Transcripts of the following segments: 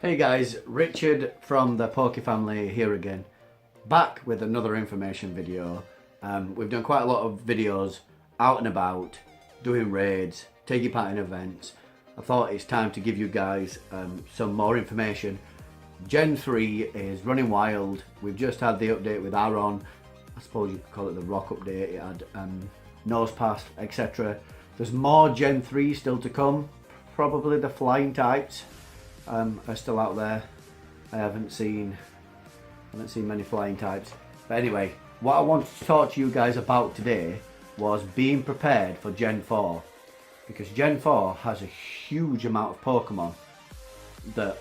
Hey guys, Richard from the Pokéfamily here again, back with another information video. We've done quite a lot of videos out and about, doing raids, taking part in events. I thought it's time to give you guys some more information. Gen 3 is running wild. We've just had the update with Aaron. I suppose you could call it the rock update. It had nose pass, etc. There's more Gen 3 still to come. Probably the flying types are still out there. I haven't seen many flying types. But anyway, what I wanted to talk to you guys about today was being prepared for Gen 4. Because Gen 4 has a huge amount of Pokemon that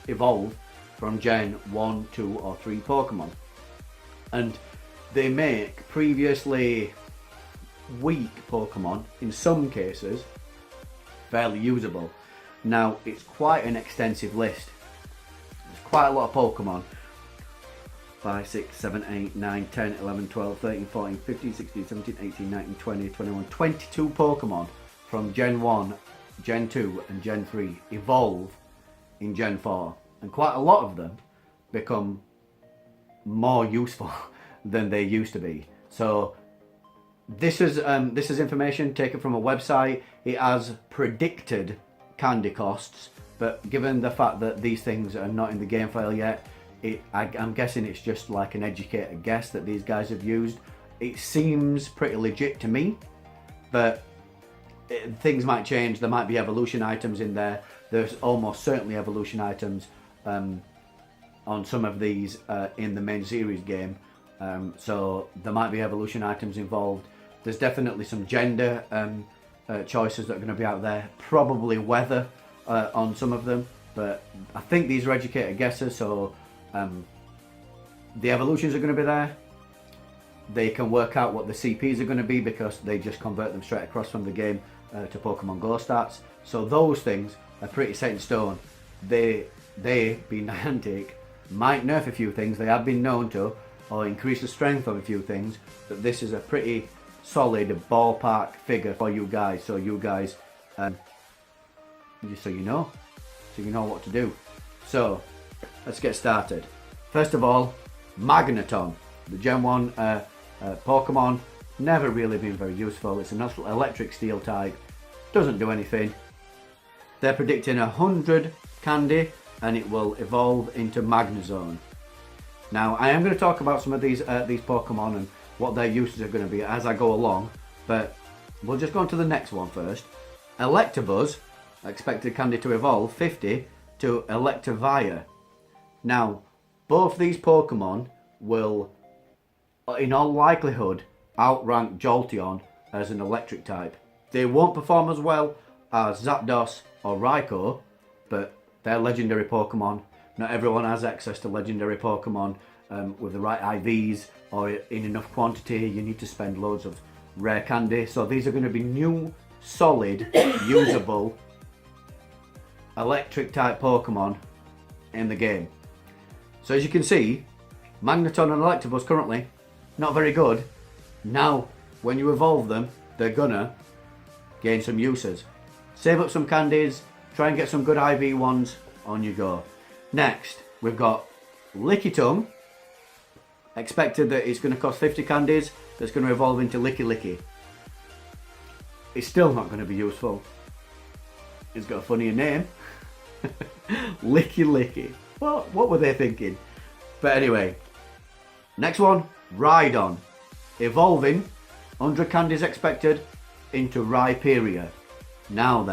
evolve from Gen 1, 2 or 3 Pokemon. And they make previously weak Pokemon, in some cases, fairly usable. Now, it's quite an extensive list. There's quite a lot of Pokemon. 5, 6, 7, 8, 9, 10, 11, 12, 13, 14, 15, 16, 17, 18, 19, 20, 21, 22 Pokemon from Gen 1, Gen 2 and Gen 3 evolve in Gen 4. And quite a lot of them become more useful than they used to be. So this is information taken from a website. It has predicted candy costs, but given the fact that these things are not in the game file yet, I'm guessing it's just like an educated guess that these guys have used. It seems pretty legit to me, but things might change. There might be evolution items in there. There's almost certainly evolution items on some of these in the main series game, so there might be evolution items involved. There's definitely some gender choices that are going to be out there, probably weather on some of them, but I think these are educated guesses, so the evolutions are going to be there. They can work out what the CPs are going to be because they just convert them straight across from the game to Pokemon Go stats, so those things are pretty set in stone. They being Niantic, might nerf a few things. They have been known to, or increase the strength of a few things, but this is a pretty solid ballpark figure for you guys, so you guys just so you know what to do. So let's get started. First of all, Magneton, the Gen 1 Pokemon, never really been very useful. It's an electric steel type, doesn't do anything. They're predicting 100 candy and it will evolve into Magnezone. Now I am going to talk about some of these Pokemon and what their uses are going to be as I go along, but we'll just go on to the next one first. Electabuzz, expected candy to evolve 50 to Electivire. Now, both these Pokemon will, in all likelihood, outrank Jolteon as an electric type. They won't perform as well as Zapdos or Raikou, but they're legendary Pokemon. Not everyone has access to legendary Pokemon with the right IVs or in enough quantity. You need to spend loads of rare candy. So these are going to be new, solid, usable electric type Pokemon in the game. So as you can see, Magneton and Electabuzz currently not very good. Now when you evolve them, they're gonna gain some uses. Save up some candies, try and get some good IV ones, on you go. Next we've got Lickitung. Expected that it's going to cost 50 candies. That's going to evolve into Licky. It's still not going to be useful. It's got a funnier name. Licky. What were they thinking? But anyway, next one, Rhydon. Evolving, 100 candies expected, into Rhyperior. Now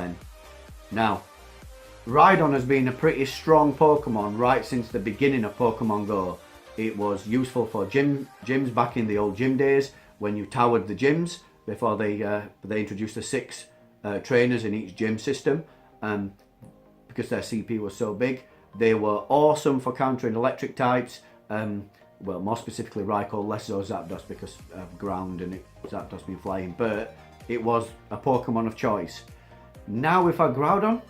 Rhydon has been a pretty strong Pokemon right since the beginning of Pokemon Go. It was useful for gyms back in the old gym days when you towered the gyms before they introduced the 6 trainers in each gym system, because their CP was so big. They were awesome for countering electric types, well, more specifically Raikou, less so Zapdos because of ground and Zapdos being flying, but it was a Pokemon of choice. Now with our Groudon,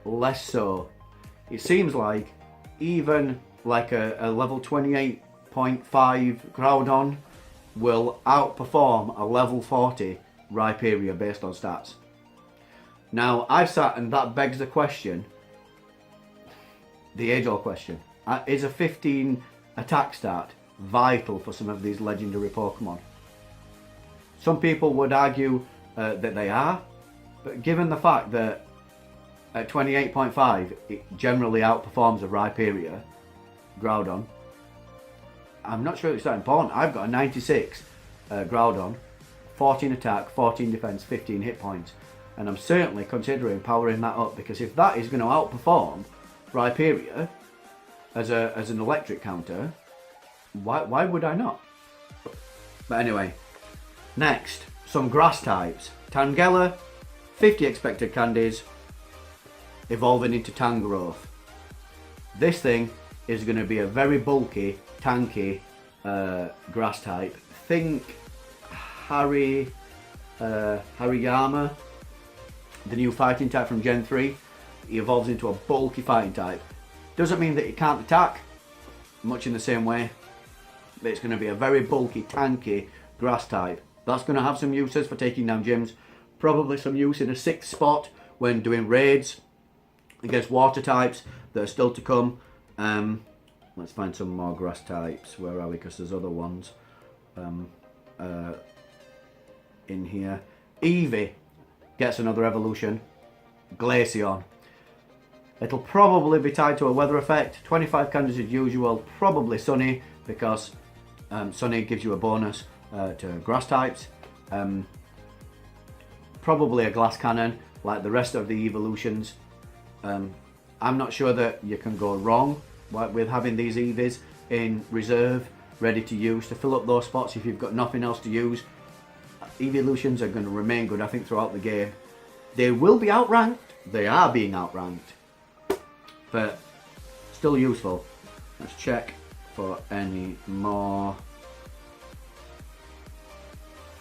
less so. It seems like even like a level 28.5 Groudon will outperform a level 40 Rhyperior based on stats. Now I've sat and that begs the question, the age-old question. Is a 15 attack stat vital for some of these legendary Pokemon? Some people would argue that they are, but given the fact that at 28.5 it generally outperforms a Rhyperior, Groudon, I'm not sure it's that important. I've got a 96 Groudon, 14 attack, 14 defense, 15 hit points, and I'm certainly considering powering that up, because if that is going to outperform Rhyperior as an electric counter, why would I not? But anyway, next, some grass types. Tangela, 50 expected candies, evolving into Tangrowth. This thing is going to be a very bulky, tanky grass type. Think Hariyama, the new fighting type from Gen 3. He evolves into a bulky fighting type. Doesn't mean that he can't attack, much in the same way, but it's going to be a very bulky, tanky grass type. That's going to have some uses for taking down gyms. Probably some use in a 6th spot when doing raids against water types that are still to come. Let's find some more grass types. Where are we? Because there's other ones in here. Eevee gets another evolution. Glaceon. It'll probably be tied to a weather effect. 25 candies as usual. Probably Sunny, because Sunny gives you a bonus to grass types. Probably a glass cannon like the rest of the evolutions. I'm not sure that you can go wrong with having these Eevees in reserve, ready to use to fill up those spots if you've got nothing else to use. Evolutions are going to remain good, I think, throughout the game. They will be outranked. They are being outranked, but still useful. Let's check for any more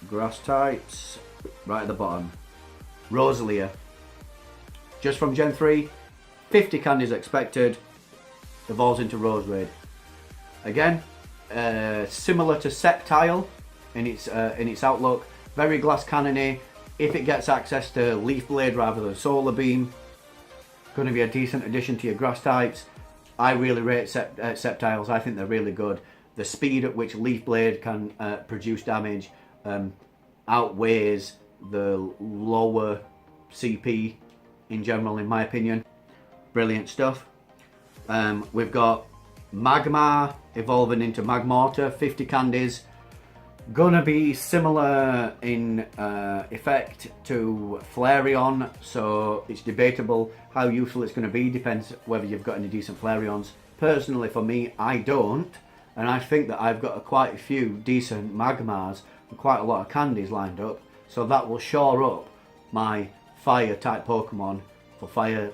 grass types. Right at the bottom, Rosalia, just from Gen 3, 50 candies expected, evolves into Roserade. Again, similar to Sceptile in its outlook, very glass cannony. If it gets access to Leaf Blade rather than Solar Beam, going to be a decent addition to your grass types. I really rate Sceptiles. I think they're really good. The speed at which Leaf Blade can produce damage outweighs the lower CP in general, in my opinion. Brilliant stuff. We've got Magmar evolving into Magmortar, 50 candies. Gonna be similar in effect to Flareon, so it's debatable how useful it's going to be. Depends whether you've got any decent Flareons. Personally, for me, I don't, and I think that I've got quite a few decent Magmars and quite a lot of candies lined up, so that will shore up my fire type Pokemon for fire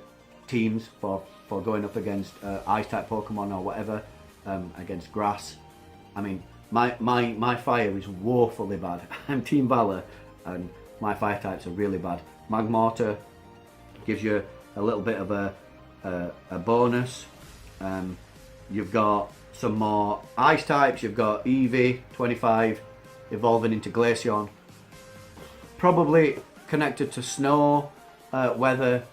teams, for going up against ice type Pokemon or whatever, against grass. I mean, my fire is woefully bad. I'm Team Valor and my fire types are really bad. Magmortar gives you a little bit of a bonus. You've got some more ice types. You've got Eevee, 25, evolving into Glaceon. Probably connected to snow, weather.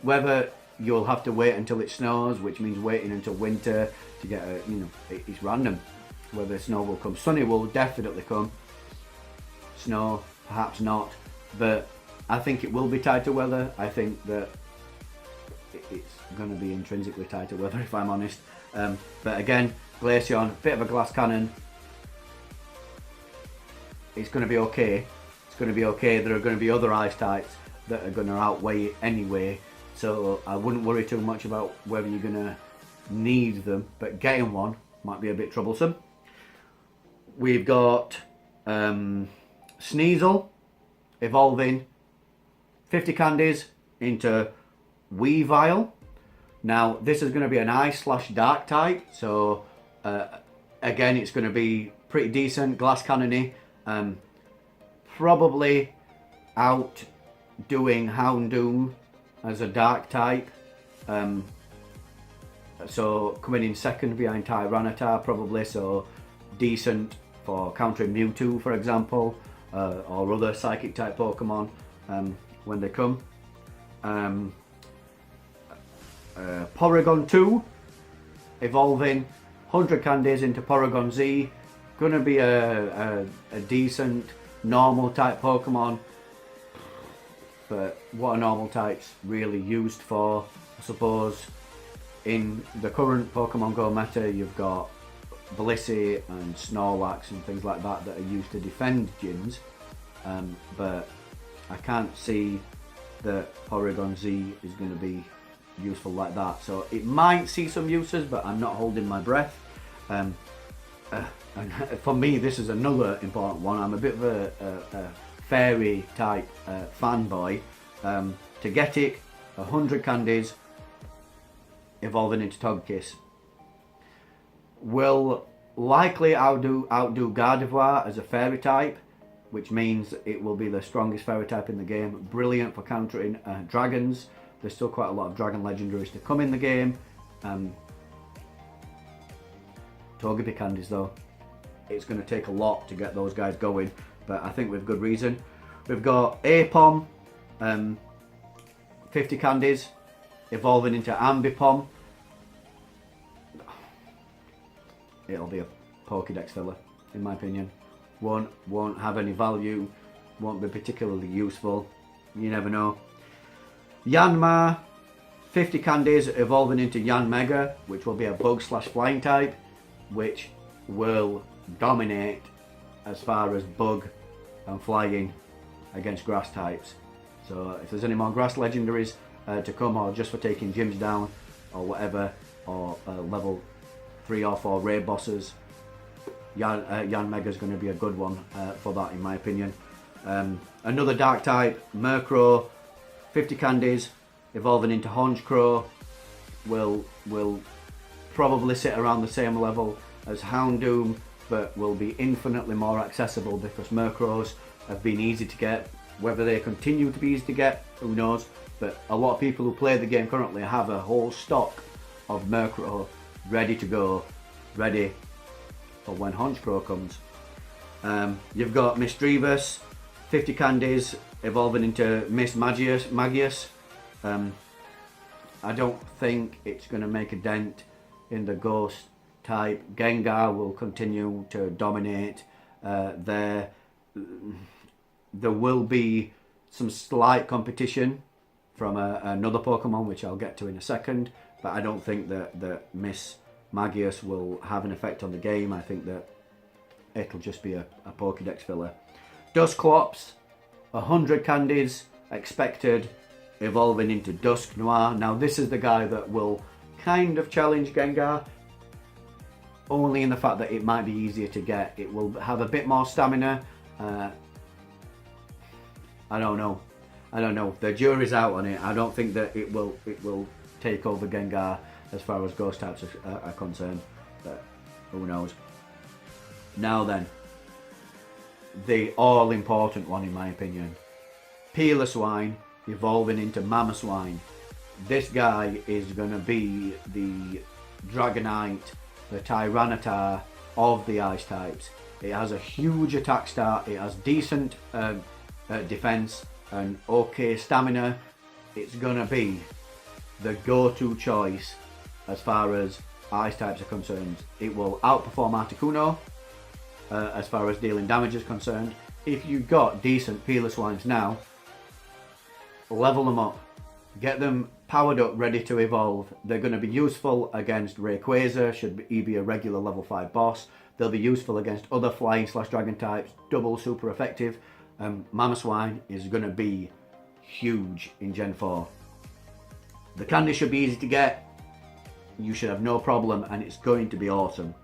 You'll have to wait until it snows, which means waiting until winter to get a, it's random whether snow will come. Sunny will definitely come. Snow, perhaps not, but I think it will be tied to weather. I think that it's going to be intrinsically tied to weather, if I'm honest. But again, Glaceon, bit of a glass cannon. It's going to be okay. It's going to be okay. There are going to be other ice types that are going to outweigh it anyway, so I wouldn't worry too much about whether you're going to need them, but getting one might be a bit troublesome. We've got Sneasel evolving 50 candies into Weavile. Now this is going to be an ice/dark type, so again it's going to be pretty decent, glass cannony, probably outdoing Houndoom as a dark type, so coming in second behind Tyranitar probably, so decent for countering Mewtwo, for example, or other psychic type Pokemon when they come. Porygon-z, evolving. 100 candies into porygon-z. Gonna be a decent normal type Pokemon. But what are normal types really used for? I suppose in the current Pokemon Go meta, you've got Blissey and Snorlax and things like that that are used to defend gyms. But I can't see that Porygon-z is going to be useful like that. So it might see some uses, but I'm not holding my breath. And for me, this is another important one. I'm a bit of a fairy type fanboy. To get it, 100 candies, evolving into Togekiss. Will likely outdo Gardevoir as a fairy type, which means it will be the strongest fairy type in the game. Brilliant for countering dragons. There's still quite a lot of dragon legendaries to come in the game. Togepi candies though, it's going to take a lot to get those guys going, but I think with good reason. We've got Apom, 50 candies, evolving into Ambipom. It'll be a Pokédex filler, in my opinion. Won't have any value, won't be particularly useful. You never know. Yanma, 50 candies, evolving into Yanmega, which will be a bug/flying type, which will dominate as far as bug and flying against grass types. So if there's any more grass legendaries to come, or just for taking gyms down or whatever, or level 3 or 4 raid bosses, Yanmega is going to be a good one for that, in my opinion. Another dark type, Murkrow, 50 candies, evolving into Honchkrow, will probably sit around the same level as Houndoom, but will be infinitely more accessible because Murkrows have been easy to get. Whether they continue to be easy to get, who knows, but a lot of people who play the game currently have a whole stock of Murkrow ready to go, ready for when Honchkrow comes. You've got Misdreavus, 50 candies, evolving into Miss Magius. I don't think it's going to make a dent in the ghost type. Gengar will continue to dominate there. There will be some slight competition from another Pokemon, which I'll get to in a second, but I don't think that Miss Magius will have an effect on the game. I think that it'll just be a Pokédex filler. Dusclops, 100 candies expected, evolving into Dusknoir. Now this is the guy that will kind of challenge Gengar, only in the fact that it might be easier to get. It will have a bit more stamina. I don't know. The jury's out on it. I don't think that it will take over Gengar as far as ghost types are concerned, but who knows. Now then, the all-important one in my opinion, Piloswine evolving into Mamoswine. This guy is going to be the Dragonite, the Tyranitar of the ice types. It has a huge attack start, it has decent defense and okay stamina. It's going to be the go-to choice as far as ice types are concerned. It will outperform Articuno as far as dealing damage is concerned. If you've got decent Piloswines now, level them up, get them powered up, ready to evolve. They're going to be useful against Rayquaza, should he be a regular level 5 boss. They'll be useful against other flying/dragon types, double super effective. Mamoswine is going to be huge in Gen 4. The candy should be easy to get, you should have no problem, and it's going to be awesome.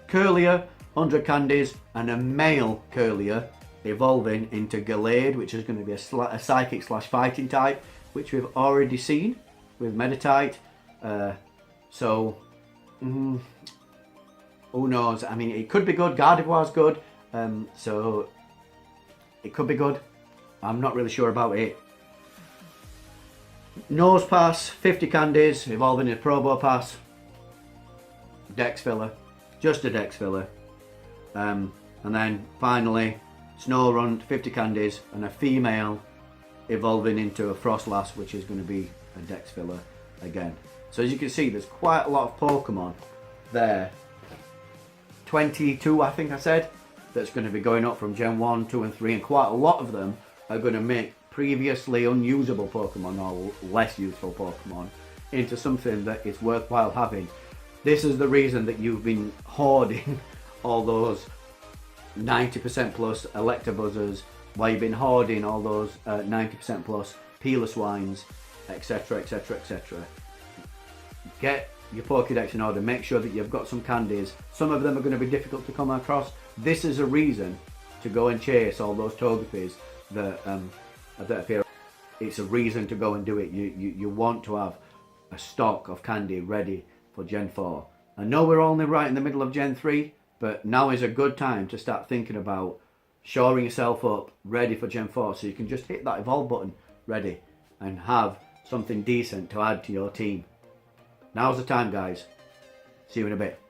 Curlier, 100 candies, and a male Curlier evolving into Gallade, which is going to be a psychic/fighting type, which we've already seen with Meditite. Who knows? I mean, it could be good. Gardevoir's good, so it could be good. I'm not really sure about it. Nosepass, 50 candies, evolving into Probopass. Dex filler, just a Dex filler. And then finally, Snorunt, 50 candies, and a female evolving into a Frostlass, which is going to be a Dex filler. again. So as you can see, there's quite a lot of Pokemon there. 22, I think I said, that's going to be going up from Gen 1, 2 and 3, and quite a lot of them are going to make previously unusable Pokemon or less useful Pokemon into something that is worthwhile having. This is the reason that you've been hoarding all those 90% plus Electabuzzers, why you've been hoarding all those 90% plus Piloswines, etc, etc, etc. Get your Pokédex in order, make sure that you've got some candies. Some of them are going to be difficult to come across. This is a reason to go and chase all those Togepis that appear. It's a reason to go and do it. You want to have a stock of candy ready for Gen 4. I know we're only right in the middle of Gen 3, but now is a good time to start thinking about shoring yourself up ready for Gen 4, so you can just hit that evolve button ready and have something decent to add to your team. Now's the time, guys. See you in a bit.